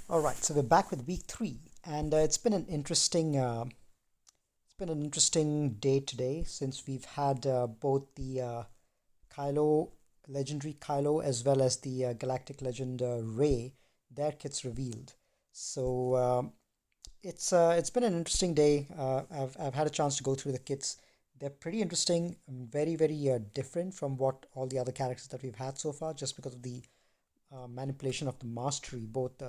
All right, so we're back with week three, and it's been an interesting day today since we've had both the Kylo legendary Kylo as well as the Galactic Legend Rey, their kits revealed. So it's been an interesting day. I've had a chance to go through the kits. They're pretty interesting, very different from what all the other characters that we've had so far, just because of the manipulation of the mastery, both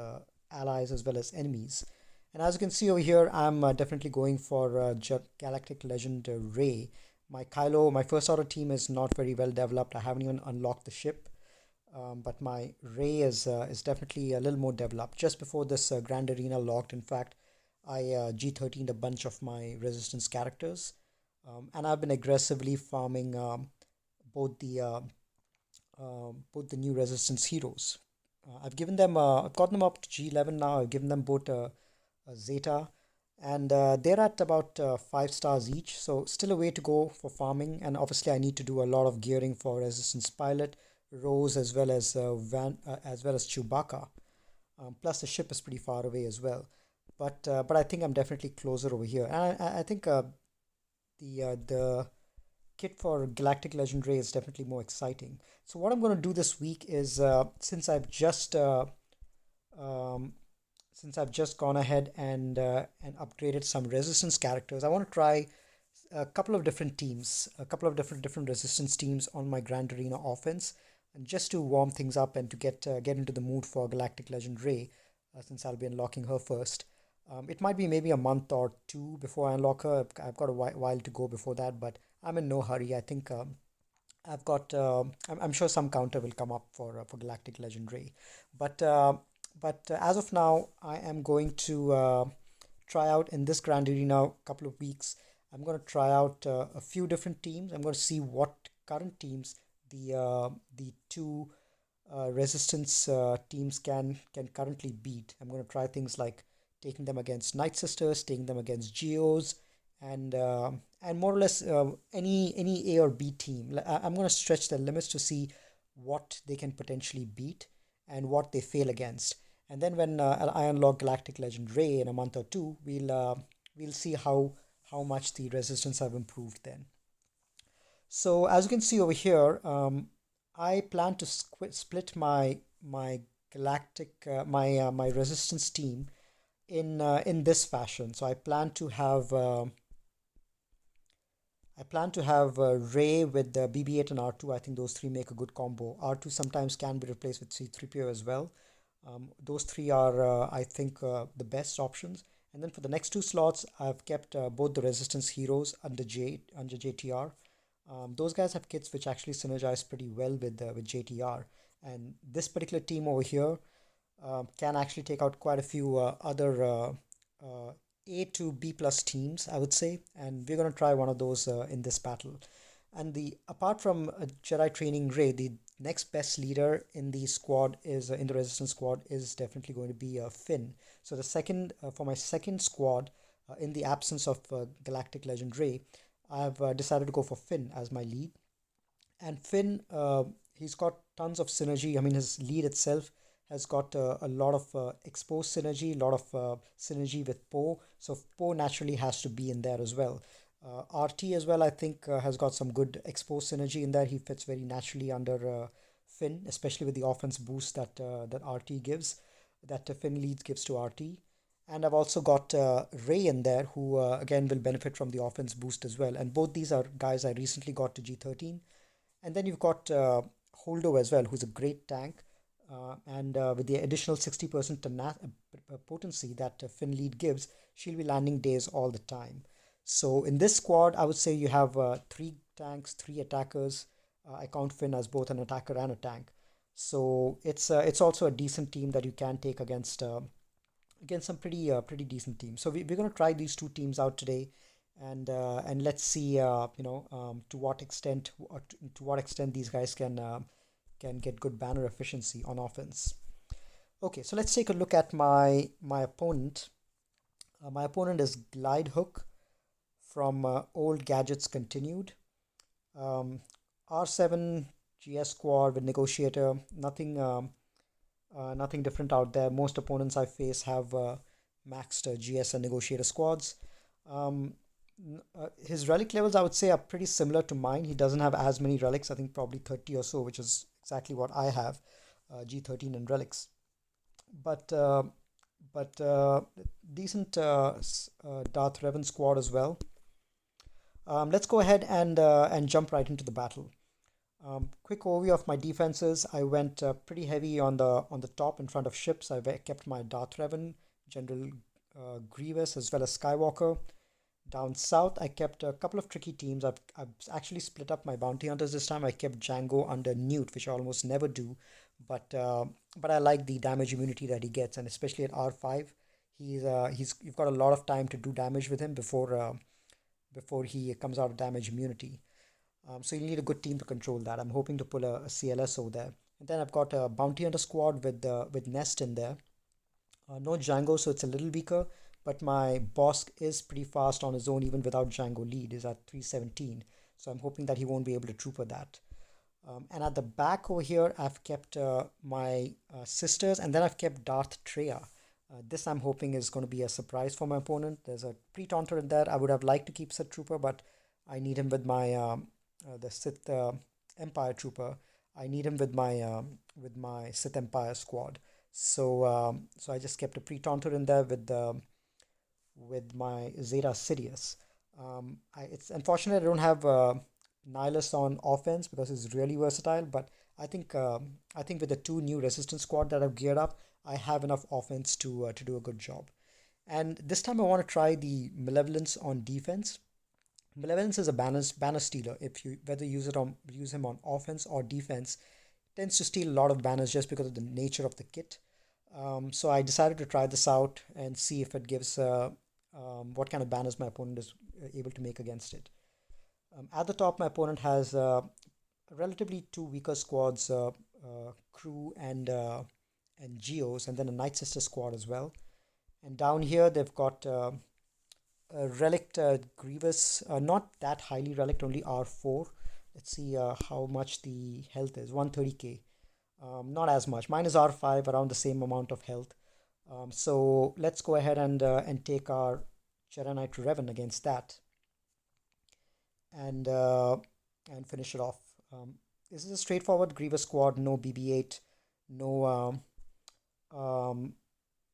allies as well as enemies. And as you can see over here, I'm definitely going for Galactic Legend Ray. My first order team is not very well developed. I haven't even unlocked the ship, but my Ray is definitely a little more developed. Just before this Grand Arena locked, in fact, I G13'd a bunch of my Resistance characters, and I've been aggressively farming both the new Resistance heroes. I've gotten them up to G11 now. I've given them both a Zeta, and they're at about 5 stars each. So still a way to go for farming, and obviously I need to do a lot of gearing for Resistance Pilot, Rose, as well as Chewbacca. Plus the ship is pretty far away as well. But I think I'm definitely closer over here, and I think the kit for Galactic Legendary is definitely more exciting. So what I'm going to do this week is um, since I've just gone ahead and upgraded some resistance characters, I want to try a couple of different teams, a couple of different resistance teams on my Grand Arena offense, and just to warm things up and to get into the mood for Galactic Legend Ray, since I'll be unlocking her first. It might be maybe a month or two before I unlock her. I've got a while to go before that, but I'm in no hurry. I think I've got. I'm sure some counter will come up for Galactic Legendary, but uh, but as of now, I am going to try out in this Grand Arena couple of weeks. I'm going to try out a few different teams. I'm going to see what current teams the two resistance teams can currently beat. I'm going to try things like taking them against Night Sisters, taking them against Geos, and and more or less any A or B team. I'm going to stretch their limits to see what they can potentially beat and what they fail against. And then when I unlock Galactic Legend Ray in a month or two, we'll see how much the resistance have improved then. So as you can see over here, I plan to split my galactic my resistance team in this fashion. So I plan to have Ray with the BB-8 and R2. I think those three make a good combo. R2 sometimes can be replaced with C3PO as well. Those three are, I think, the best options. And then for the next two slots, I've kept both the Resistance heroes under JTR. Those guys have kits which actually synergize pretty well with JTR. And this particular team over here can actually take out quite a few other uh, A to B plus teams, I would say, and we're gonna try one of those in this battle. And the apart from Jedi training Ray, the next best leader in the squad is in the Resistance squad is definitely going to be Finn. So the second for my second squad, in the absence of Galactic Legend Ray, I've decided to go for Finn as my lead. And Finn, he's got tons of synergy. I mean, his lead itself has got a lot of exposed synergy, a lot of synergy with Poe. So Poe naturally has to be in there as well. RT as well, I think, has got some good exposed synergy in there. He fits very naturally under Finn, especially with the offense boost that RT gives, that Finn leads gives to RT. And I've also got Ray in there, who again will benefit from the offense boost as well. And both these are guys I recently got to G13. And then you've got Holdo as well, who's a great tank. And with the additional 60% potency that Finlead gives, she'll be landing days all the time. So in this squad, I would say you have three tanks, three attackers. I count Finn as both an attacker and a tank. So it's also a decent team that you can take against some pretty decent teams. So we're going to try these two teams out today, and let's see to what extent these guys can get good banner efficiency on offense. Okay, so let's take a look at my opponent. My opponent is Glide Hook from Old Gadgets Continued. R7 GS squad with Negotiator. Nothing Nothing different out there. Most opponents I face have maxed GS and negotiator squads. Um, his relic levels, I would say, are pretty similar to mine. He doesn't have as many relics. I think probably 30 or so, which is exactly what I have, G13 and relics. But but decent Darth Revan squad as well. Let's go ahead and jump right into the battle. Quick overview of my defenses. I went pretty heavy on the top in front of ships. Kept my Darth Revan, General Grievous, as well as Skywalker. Down south, I kept a couple of tricky teams. I've actually split up my bounty hunters this time. I kept Django under Newt, which I almost never do, but uh, but I like the damage immunity that he gets, and especially at R5, he's you've got a lot of time to do damage with him before he comes out of damage immunity. So you need a good team to control that. I'm hoping to pull a CLS over there. And then I've got a bounty hunter squad with Nest in there. No Django, so it's a little weaker. But my boss is pretty fast on his own, even without Django lead. Is at 317. So I'm hoping that he won't be able to trooper that. And at the back over here, I've kept my sisters, and then I've kept Darth Treya. This I'm hoping is going to be a surprise for my opponent. There's a pre-taunter in there. I would have liked to keep Sith Trooper, but I need him with my the Sith Empire Trooper. I need him with my Sith Empire squad. So I just kept a pre-taunter in there with my Zeta Sidious. It's unfortunate I don't have Nihilus on offense because he's really versatile. But I think with the two new resistance squad that I've geared up, I have enough offense to do a good job. And this time I want to try the Malevolence on defense. Malevolence is a banner stealer. If you whether use him on offense or defense, tends to steal a lot of banners just because of the nature of the kit. So I decided to try this out and see if it gives what kind of banners my opponent is able to make against it. At the top, my opponent has relatively two weaker squads, Crew and Geos, and then a Night Sister squad as well. And down here, they've got a relic Grievous, not that highly relic, only R4. Let's see how much the health is, 130k. Not as much. Mine is R5, around the same amount of health. So let's go ahead and take our Jedi Knight Revan against that and uh, and finish it off. This is a straightforward Grievous squad, no BB-8, no um,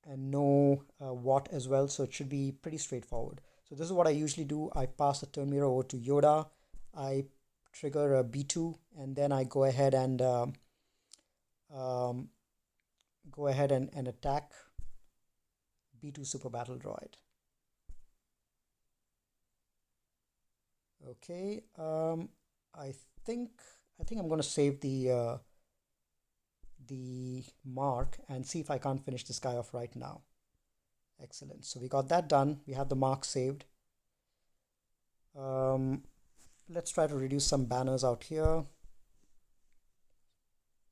and no Watt as well, so it should be pretty straightforward. So this is what I usually do. I pass the turn mirror over to Yoda. I trigger a B2, and then I um, go ahead and attack B2 Super Battle Droid. Okay, I think I think I'm going to save the mark and see if I can't finish this guy off right now. Excellent. So we got that done. We have the mark saved. Um, let's try to reduce some banners out here.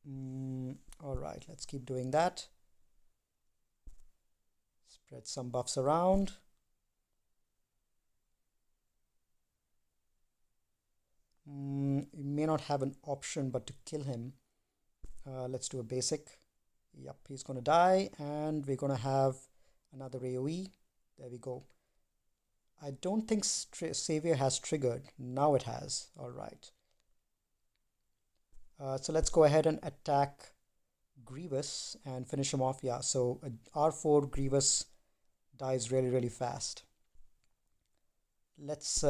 All right, let's keep doing that. Spread some buffs around. You may not have an option but to kill him. Let's do a basic. Yep, he's going to die, and we're going to have another AoE. There we go. I don't think Savior has triggered. Now it has. All right. So let's go ahead and attack Grievous and finish him off. Yeah, so R4 Grievous dies really, really fast. Let's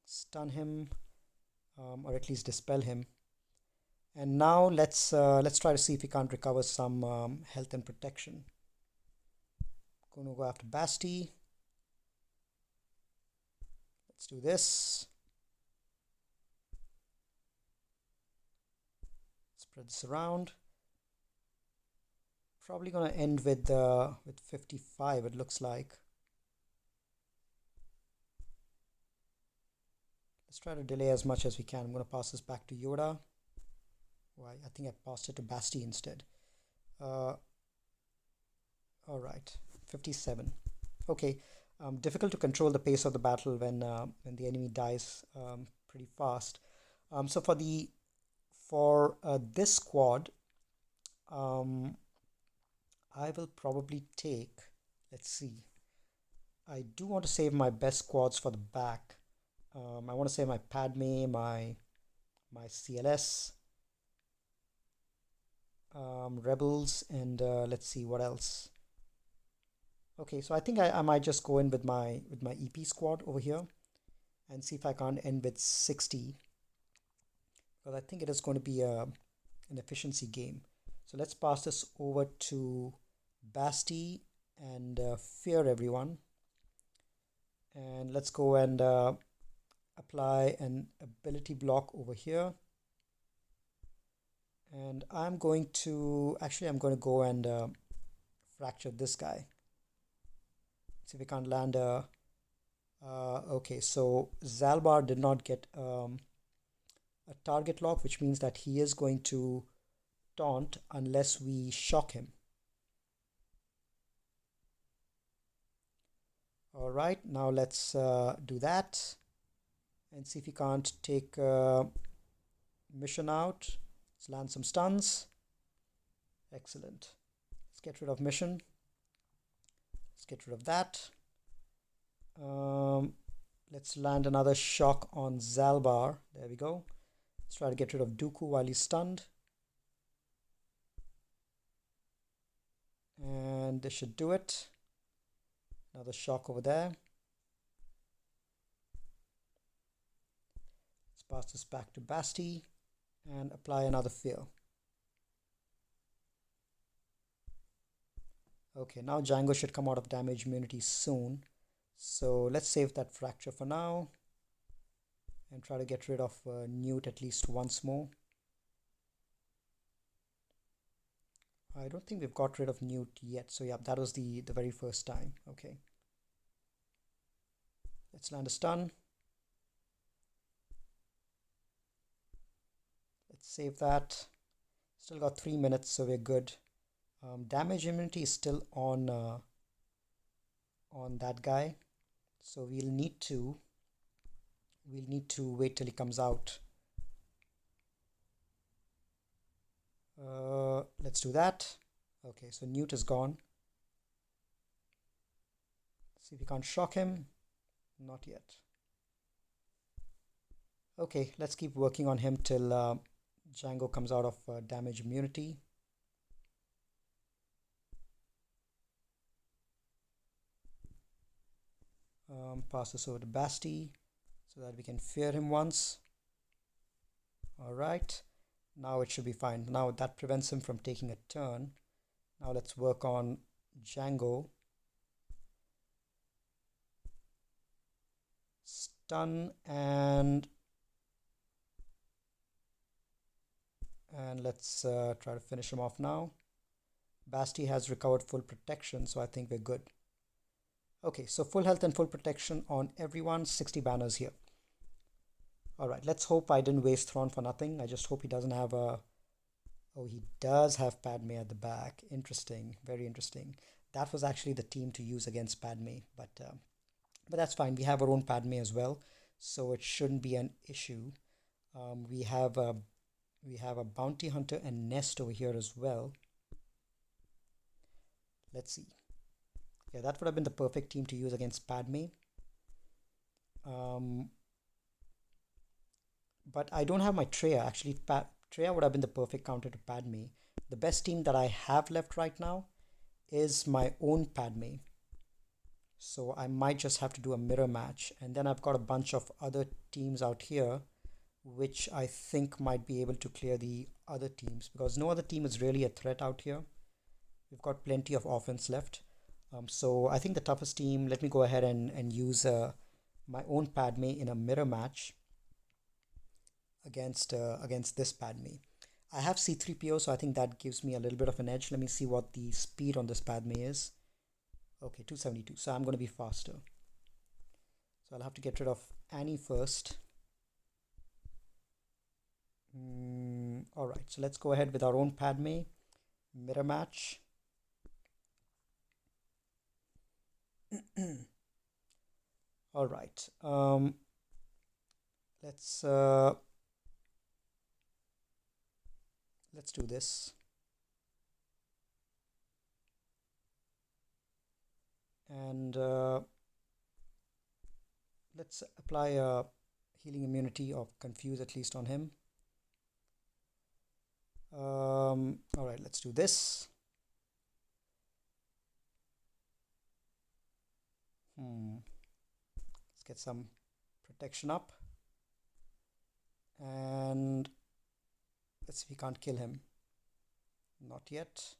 stun him, or at least dispel him. And now let's try to see if we can't recover some health and protection. Gonna go after Basti. Let's do this. Spread this around. Probably gonna end with 55. It looks like. Let's try to delay as much as we can. I'm gonna pass this back to Yoda. Why? I think I passed it to Basti instead. All right, 57. Okay, difficult to control the pace of the battle when the enemy dies pretty fast. So for this squad, Um, I will probably take, let's see, I do want to save my best squads for the back. I want to save my Padme, my CLS, Rebels, and let's see what else. Okay, so I think I might just go in with my EP squad over here and see if I can't end with 60, because I think it is going to be an efficiency game. So let's pass this over to Basti and fear everyone. And let's go and apply an ability block over here. And I'm going to go and fracture this guy. See if we can't land a. Okay, so Zalbar did not get a target lock, which means that he is going to taunt unless we shock him. All right, now let's do that and see if we can't take mission out. Let's land some stuns. Excellent. Let's get rid of mission. Let's get rid of that. Let's land another shock on Zalbar. There we go. Let's try to get rid of Dooku while he's stunned. And this should do it. Another shock over there. Let's pass this back to Basti and apply another fear. Okay, now Django should come out of damage immunity soon. So let's save that fracture for now and try to get rid of Newt at least once more. I don't think we've got rid of Newt yet. So yeah, that was the very first time. Okay. Let's land a stun. Let's save that. Still got 3 minutes, so we're good. Damage immunity is still on that guy, so we'll need to wait till he comes out. Let's do that. Okay, so Newt is gone. See if we can't shock him. Not yet. Okay, let's keep working on him till Django comes out of damage immunity. Pass this over to Basti so that we can fear him once. All right, now it should be fine. Now that prevents him from taking a turn. Now let's work on Django. Stun and let's try to finish him off now. Basti has recovered full protection, so I think we're good. Okay, so full health and full protection on everyone, 60 banners here. All right, let's hope I didn't waste Thrawn for nothing. I just hope he doesn't have a... Oh, he does have Padme at the back. Interesting, very interesting. That was actually the team to use against Padme, but that's fine. We have our own Padme as well, so it shouldn't be an issue. We have a bounty hunter and nest over here as well. Let's see. Yeah, that would have been the perfect team to use against Padme. But I don't have my Treya. Actually, Treya would have been the perfect counter to Padme. The best team that I have left right now is my own Padme. So I might just have to do a mirror match. And then I've got a bunch of other teams out here, which I think might be able to clear the other teams, because no other team is really a threat out here. We've got plenty of offense left. So I think the toughest team, let me go ahead and use my own Padme in a mirror match against this Padme. I have C3PO, so I think that gives me a little bit of an edge. Let me see what the speed on this Padme is. Okay, 272, so I'm going to be faster. So I'll have to get rid of Annie first. Alright, so let's go ahead with our own Padme. Mirror match. Alright, let's do this. And let's apply a healing immunity or confuse at least on him. All right, let's do this. Let's get some protection up. And let's see if we can't kill him. Not yet.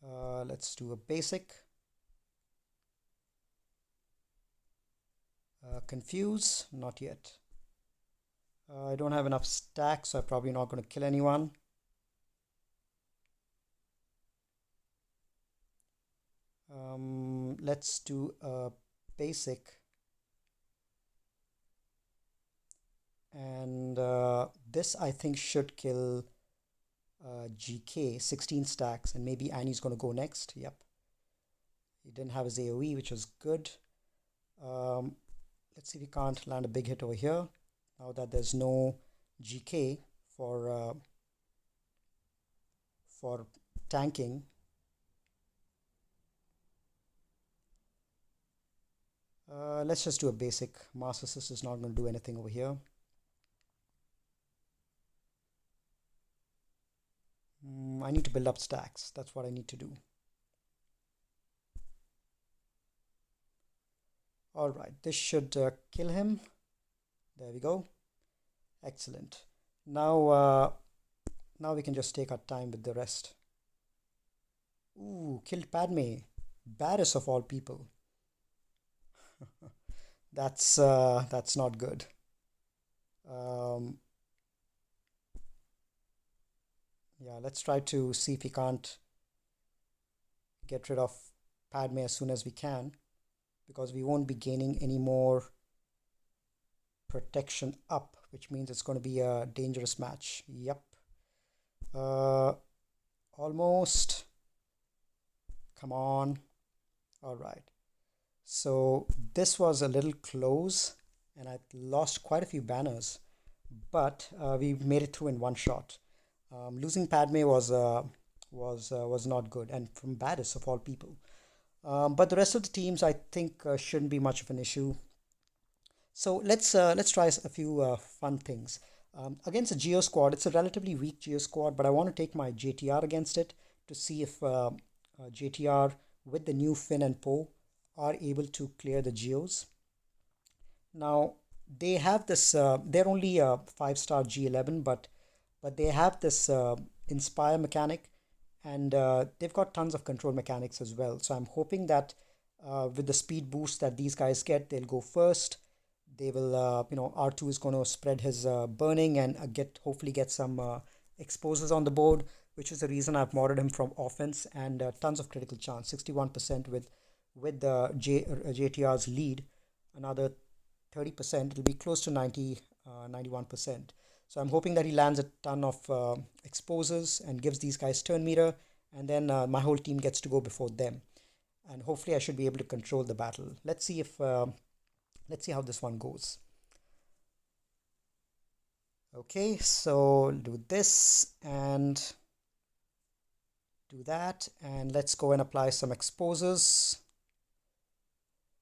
Let's do a basic. Confuse, not yet. I don't have enough stacks, so I'm probably not going to kill anyone. Let's do a basic. And this I think should kill GK, 16 stacks, and maybe Annie's going to go next. Yep. He didn't have his AoE, which was good. Let's see if we can't land a big hit over here. Now that there's no GK for tanking. Let's just do a basic. Mass Assist is not going to do anything over here. I need to build up stacks. That's what I need to do. All right, this should kill him. There we go. Excellent. Now we can just take our time with the rest. Ooh, killed Padme. Baddest of all people. That's not good. Yeah, let's try to see if we can't get rid of Padme as soon as we can, because we won't be gaining any more protection up, which means it's going to be a dangerous match. Yep. Almost. Come on. All right. So this was a little close, and I lost quite a few banners, but we made it through in one shot. Losing Padme was not good, and from baddest of all people. But the rest of the teams, I think, shouldn't be much of an issue. So let's try a few fun things. Against a Geo squad, it's a relatively weak Geo squad, but I want to take my JTR against it to see if JTR with the new Finn and Poe are able to clear the Geos. Now they have this. They're only a 5-star G11, but they have this inspire mechanic, and they've got tons of control mechanics as well. So I'm hoping that with the speed boost that these guys get, they'll go first. They will, R2 is going to spread his burning and hopefully get some exposures on the board, which is the reason I've modded him from offense, and tons of critical chance, 61% with the JTR's lead, another 30%. It'll be close to 91%. So I'm hoping that he lands a ton of exposures and gives these guys turn meter, and then my whole team gets to go before them, and hopefully I should be able to control the battle. Let's see how this one goes. Okay, so do this and do that, and let's go and apply some exposures.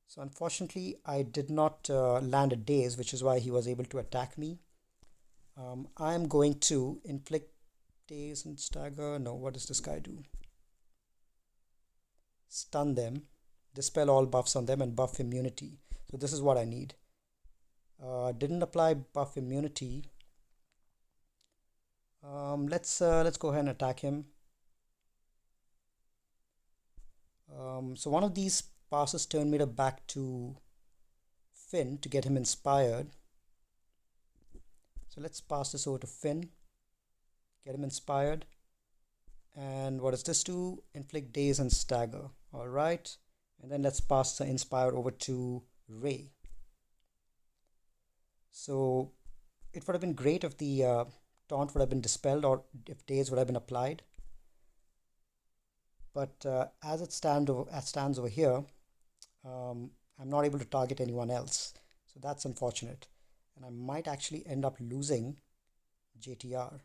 So unfortunately I did not land a daze, which is why he was able to attack me. I'm going to inflict daze and stagger. No, what does this guy do? Stun them, dispel all buffs on them, and buff immunity. So this is what I need. Didn't apply buff immunity. Let's go ahead and attack him. So one of these passes turn meter back to Finn to get him inspired. So let's pass this over to Finn, get him inspired. And what does this do? Inflict daze and stagger. All right. And then let's pass the inspire over to Ray. So it would have been great if the taunt would have been dispelled, or if daze would have been applied. But as it stands over here, I'm not able to target anyone else. So that's unfortunate. And I might actually end up losing JTR.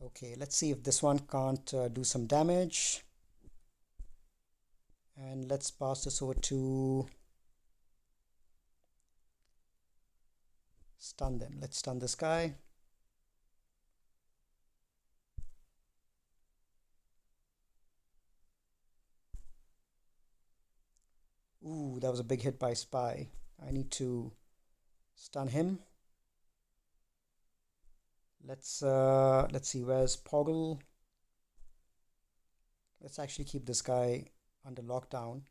Okay, let's see if this one can't do some damage. And let's pass this over to stun them. Let's stun this guy. Ooh, that was a big hit by Spy. I need to stun him. Let's see, where's Poggle? Let's actually keep this guy under lockdown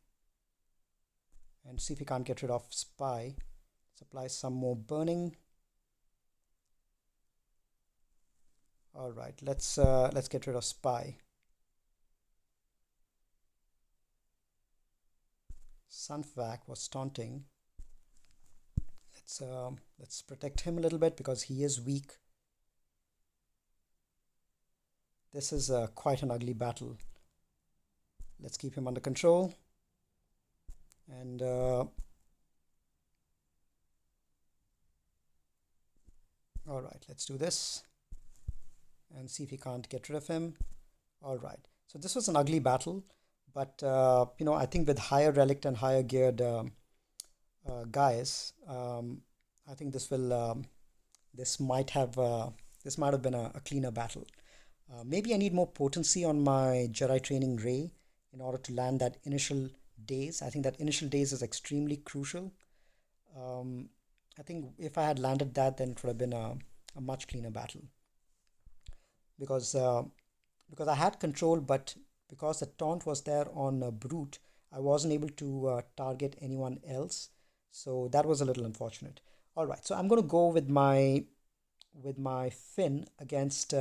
and see if we can't get rid of Spy. Let's apply some more burning. All right, let's get rid of Spy. Sunfac was taunting. Let's protect him a little bit because he is weak. This is quite an ugly battle. Let's keep him under control. And all right, let's do this and see if we can't get rid of him. All right, so this was an ugly battle, but I think with higher relic and higher geared guys, I think this might have been a cleaner battle. Maybe I need more potency on my Jedi training ray in order to land that initial daze. I think that initial daze is extremely crucial. Um, I think if I had landed that, then it would have been a much cleaner battle because because I had control, but because the taunt was there on Brute, I wasn't able to target anyone else. So that was a little unfortunate. All right, so I'm going to go with my Finn against.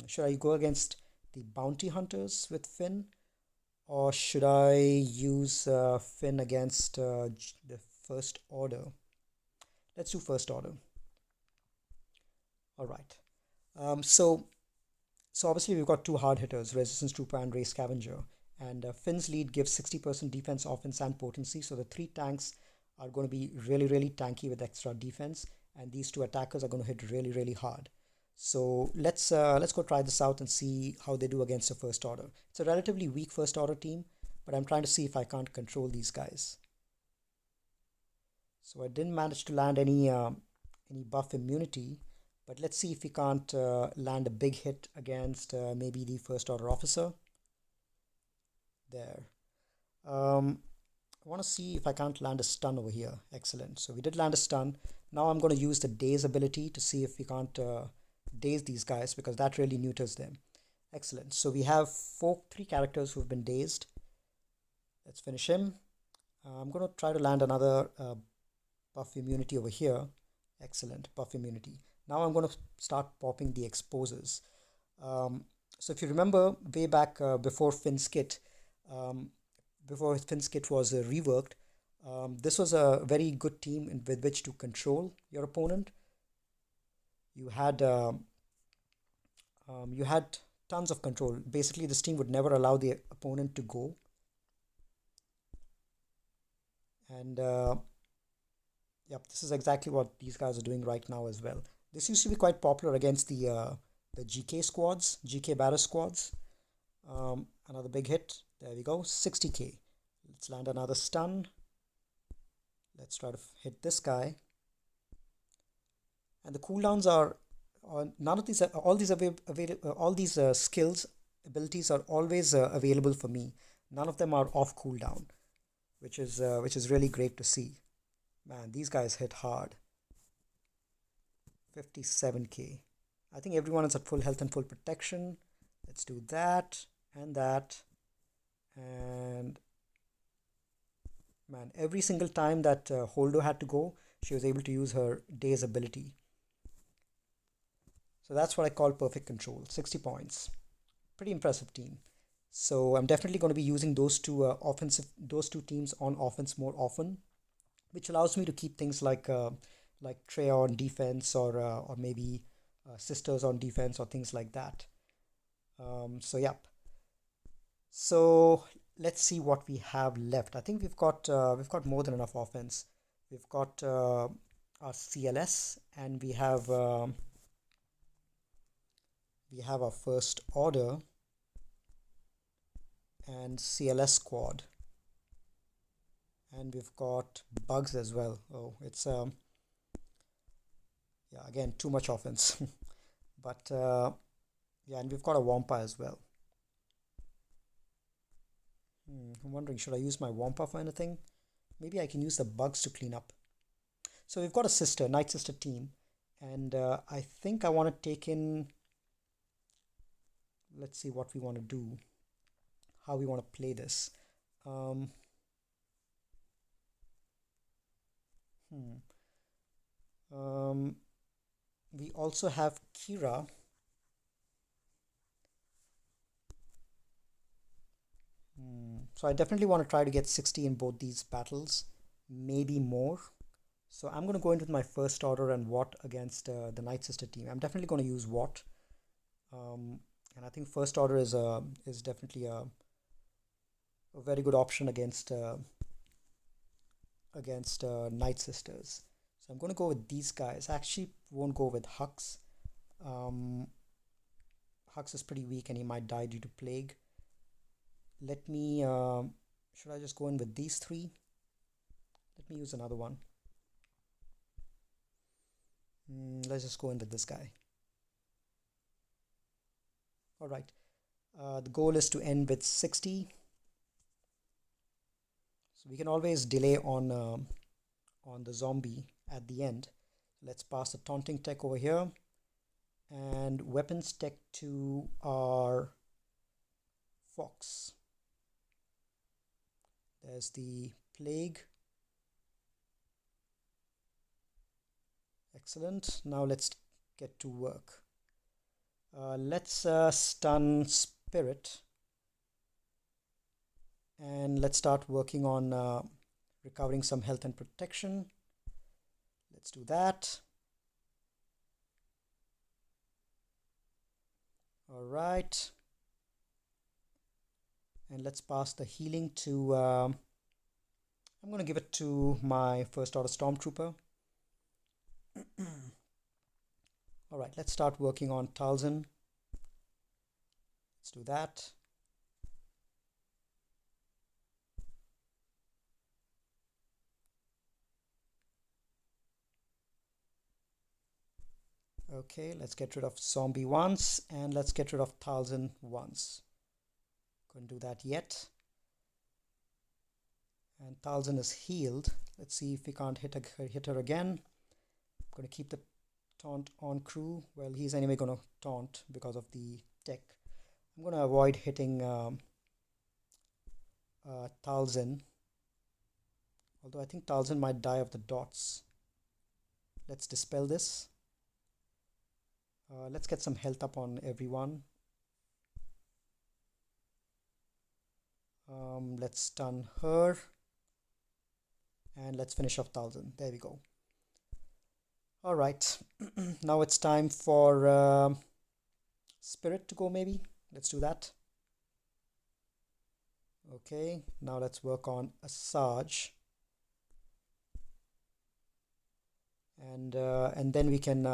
Should I go against the bounty hunters with Finn, or should I use Finn against the First Order? Let's do First Order. All right. So obviously we've got two hard hitters, Resistance Trooper and Ray Scavenger. And Finn's lead gives 60% defense, offense, and potency. So the three tanks are going to be really, really tanky with extra defense. And these two attackers are going to hit really, really hard. So let's go try this out and see how they do against the First Order. It's a relatively weak First Order team, but I'm trying to see if I can't control these guys. So I didn't manage to land any buff immunity, but let's see if we can't land a big hit against maybe the First Order officer. There. I want to see if I can't land a stun over here. Excellent. So we did land a stun. Now I'm going to use the daze ability to see if we can't daze these guys because that really neuters them. Excellent. So we have three characters who've been dazed. Let's finish him. I'm going to try to land another buff immunity over here. Excellent. Buff immunity. Now I'm going to start popping the exposers. So if you remember way back before Finn's kit, before Finn's kit was reworked, this was a very good team with which to control your opponent. You had you had tons of control. Basically, this team would never allow the opponent to go. And yep, this is exactly what these guys are doing right now as well. This used to be quite popular against the GK squads, GK battle squads. Another big hit. There we go, 60k. Let's land another stun. Let's try to hit this guy. And the cooldowns are none of these all these skills abilities are always available for me. None of them are off cooldown, which is really great to see. Man, these guys hit hard. 57k. I think everyone is at full health and full protection. Let's do that and that. And man, every single time that Holdo had to go, she was able to use her daze ability. So that's what I call perfect control. 60 points. Pretty impressive team. So I'm definitely going to be using those two teams on offense more often, which allows me to keep things like Trey on defense or maybe Sisters on defense or things like that. So yep. So let's see what we have left. I think we've got more than enough offense. We've got our CLS and we have we have our first order and CLS squad, and we've got bugs as well. Oh, it's yeah, again, too much offense. But yeah, and we've got a Wampa as well. I'm wondering, should I use my Wampa for anything? Maybe I can use the bugs to clean up. So we've got a sister, Night Sister team, and I think I want to take in. Let's see what we want to do, how we want to play this. Um, hmm. um, we also have Kira. So I definitely want to try to get 60 in both these battles, maybe more. So I'm going to go into my first order and Watt against the Night Sister team. I'm definitely going to use Watt, um, and I think first order is definitely a very good option against Night Sisters. So I'm going to go with these guys. I actually won't go with Hux. Um, Hux is pretty weak and he might die due to plague. Let me. Should I just go in with these three? Let me use another one. Let's just go in with this guy. All right. The goal is to end with 60. So we can always delay on the zombie at the end. Let's pass the taunting tech over here, and weapons tech to our fox. There's the plague. Excellent. Now let's get to work. Let's stun spirit, and let's start working on recovering some health and protection. Let's do that. All right. And let's pass the healing to, I'm going to give it to my first order stormtrooper. All right, let's start working on Talzin. Let's do that. Okay, let's get rid of zombie once, and let's get rid of Talzin once. Couldn't do that yet. And Talzin is healed. Let's see if we can't hit her again. I'm going to keep the taunt on crew. Well, he's anyway going to taunt because of the tech. I'm going to avoid hitting Talzin. Although I think Talzin might die of the dots. Let's dispel this. Let's get some health up on everyone. Let's stun her. And let's finish off Talzin. There we go. All right. Now it's time for Spirit to go maybe. Let's do that. Okay. Now let's work on Asajj. And then we can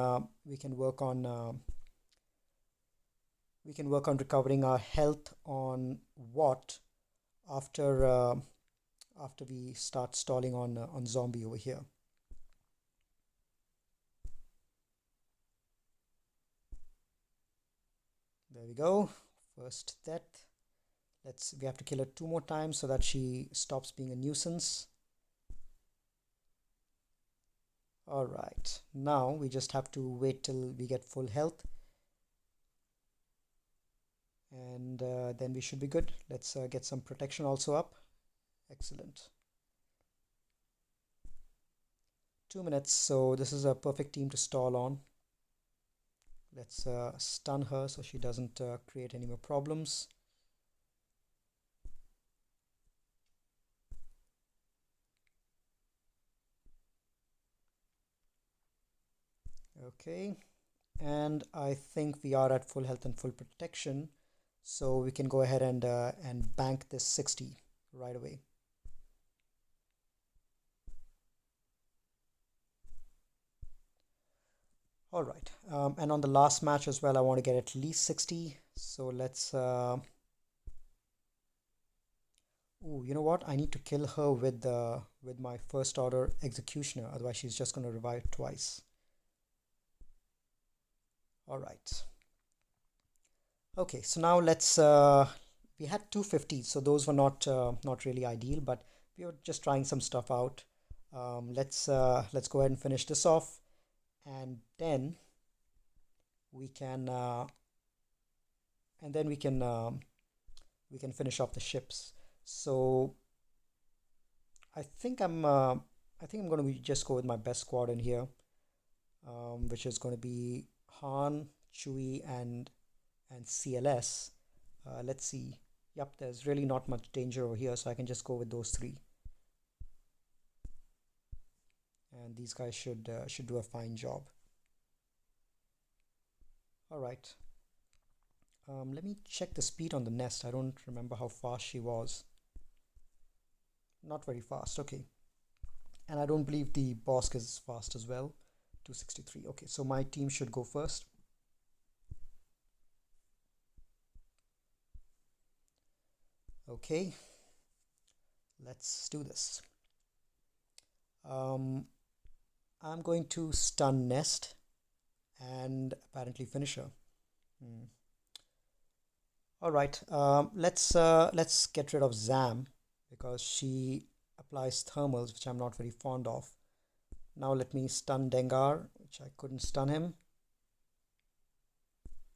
work on recovering our health on Watt after we start stalling on zombie over here. There we go. First death. We have to kill her 2 more times so that she stops being a nuisance. All right, now we just have to wait till we get full health, and then we should be good. Let's get some protection also up. Excellent. 2 minutes, so this is a perfect team to stall on. Let's stun her so she doesn't create any more problems. Okay, and I think we are at full health and full protection, so we can go ahead and bank this 60 right away. All right. And on the last match as well, I want to get at least 60. So let's. Ooh, you know what? I need to kill her with my first order executioner. Otherwise, she's just going to revive twice. All right. Okay. So now let's. We had 250, so those were not really ideal, but we were just trying some stuff out. Let's go ahead and finish this off, and then we can and then we can finish off the ships. So I think I'm going to be just go with my best squad in here, which is going to be Han, Chewie, and CLS. Let's see. Yep, there's really not much danger over here, so I can just go with those three, and these guys should do a fine job. All right. Let me check the speed on the nest. I don't remember how fast she was. Not very fast. Okay. And I don't believe the Bosk is fast as well. 263. Okay, so my team should go first. Okay, let's do this. I'm going to stun Nest and apparently finish her. Hmm. All right, let's get rid of Zam because she applies thermals, which I'm not very fond of. Now let me stun Dengar, which I couldn't stun him.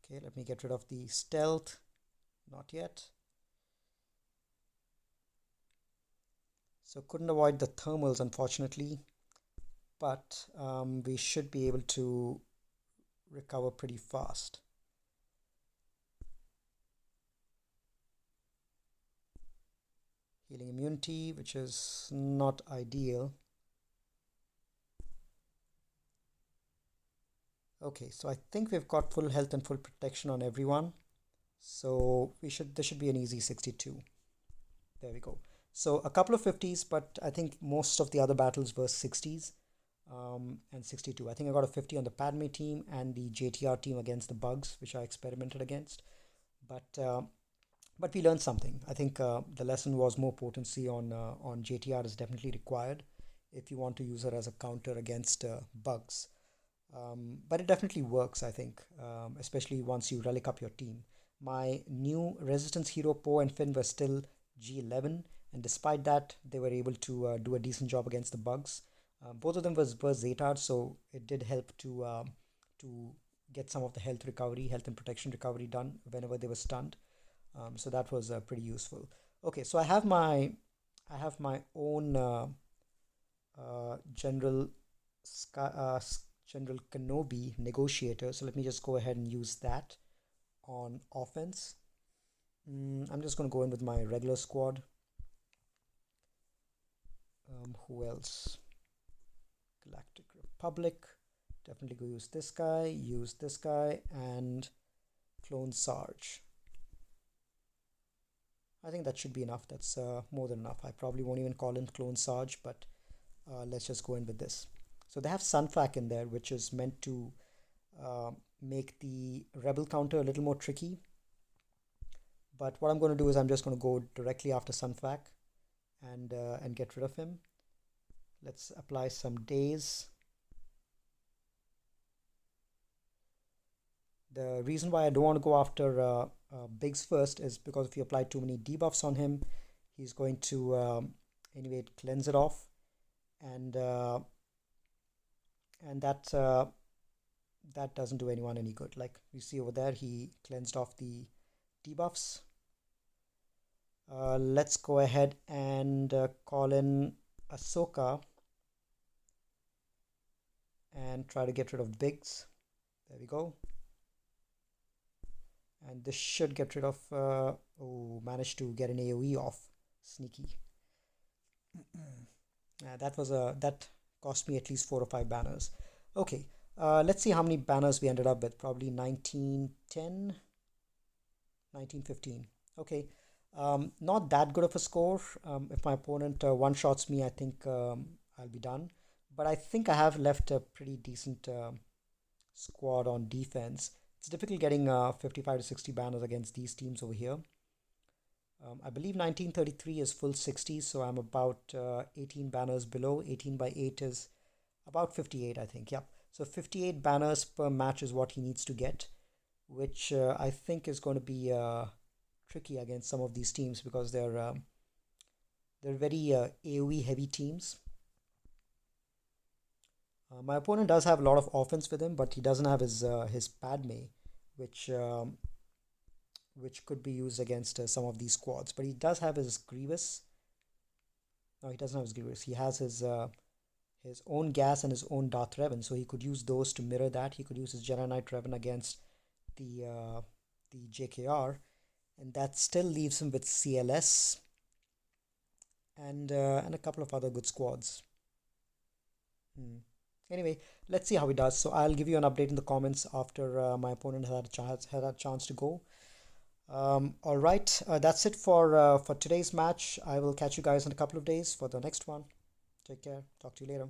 Okay, let me get rid of the stealth. Not yet. So couldn't avoid the thermals, unfortunately, but we should be able to recover pretty fast. Healing immunity, which is not ideal. Okay, so I think we've got full health and full protection on everyone. So this should be an easy 62. There we go. So a couple of 50s, but I think most of the other battles were 60s and 62. I think I got a 50 on the Padme team and the JTR team against the bugs, which I experimented against. But uh, but we learned something. I think the lesson was more potency on JTR is definitely required if you want to use her as a counter against bugs. But it definitely works, I think, especially once you relic up your team. My new Resistance hero Poe and Finn were still G11, and despite that, they were able to do a decent job against the bugs. Both of them were zetad, so it did help to get some of the health and protection recovery done whenever they were stunned. So that was pretty useful. Okay, so I have my own general Sky, General Kenobi negotiator. So let me just go ahead and use that on offense. I'm just going to go in with my regular squad. Who else? Galactic Republic. Definitely go use this guy, and clone Sarge. I think that should be enough. That's more than enough. I probably won't even call in clone Sarge, but let's just go in with this. So they have Sunflack in there, which is meant to uh, make the rebel counter a little more tricky. But what I'm going to do is I'm just going to go directly after Sunflack and get rid of him. Let's apply some days. The reason why I don't want to go after Biggs first is because if you apply too many debuffs on him, he's going to anyway cleanse it off, and uh, and that doesn't do anyone any good. Like you see over there, he cleansed off the debuffs. Let's go ahead and call in Ahsoka and try to get rid of Biggs. There we go. And this should get rid of oh, managed to get an AoE off. Sneaky. That cost me at least 4 or 5 banners. Okay, let's see how many banners we ended up with. Probably 1910, 1915. Okay, not that good of a score. If my opponent one shots me, I think I'll be done. But I think I have left a pretty decent squad on defense. It's difficult getting 55 to 60 banners against these teams over here. I believe 1933 is full 60, so I'm about 18 banners below. 18 by 8 is about 58, I think. Yep. So 58 banners per match is what he needs to get, which I think is going to be tricky against some of these teams because they're very AoE heavy teams. My opponent does have a lot of offense with him, but he doesn't have his Padme, which which could be used against some of these squads. But he does have his Grievous. No, he doesn't have his Grievous. He has his own gas and his own Darth Revan, so he could use those to mirror that. He could use his Jedi Knight Revan against the JKR, and that still leaves him with CLS and a couple of other good squads. Hmm. Anyway, let's see how he does. So I'll give you an update in the comments after my opponent had a chance to go. All right, that's it for today's match. I will catch you guys in a couple of days for the next one. Take care. Talk to you later.